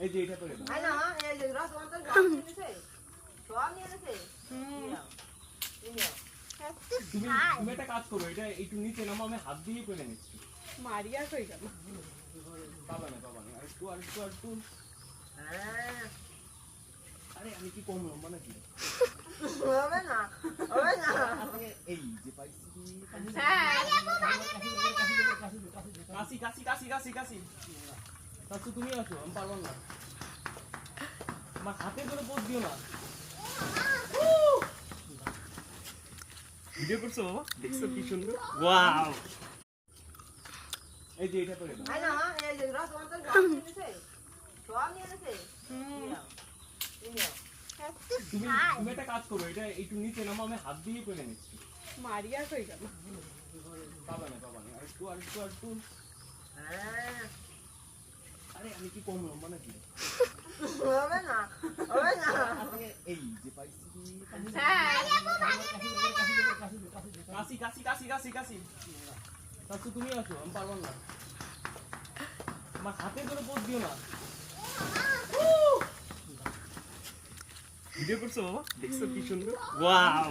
এই যে এটা করে দাও। আই না এই যে রসগোল্লা তো সব নিয়ে নিছে সব নিয়ে নিছে তুমি তুমি একটা কাজ করো, এটা একটু নিচে নামো, আমি হাত দিয়ে করে নিচ্ছি। মারিয়া কই গেল? পাবা না আর একটু হ্যাঁ আরে আমি কি কম লম্বা নাকি? হবে না এই যে পাইছি। হ্যাঁ কাশি কাশি তুমি আছো, আমি পারবো না। আমার হাতে করে পোজ দিও না। ভিডিও করছো বাবা? দেখছো কি সুন্দর? ওয়াও! এই যে এটা করে দাও। আই না এই যে রসগোল্লা তো সব নিয়ে নিছে সব নিয়ে নিছে তুমি তুমি একটা কাজ করো, এটা একটু নিচে নামো, আমি হাত দিয়ে করে নিচ্ছি। মারিয়া কই গেল? পাবা না আর একটু হ্যাঁ আরে আমি কি কম লম্বা নাকি? হবে না এই যে পাইছি। হ্যাঁ কাশি তুমি আছো, আমি পারবো না। আমার হাতে করে পোজ দিও না। ভিডিও করছো বাবা? দেখছো কি সুন্দর? ওয়াও!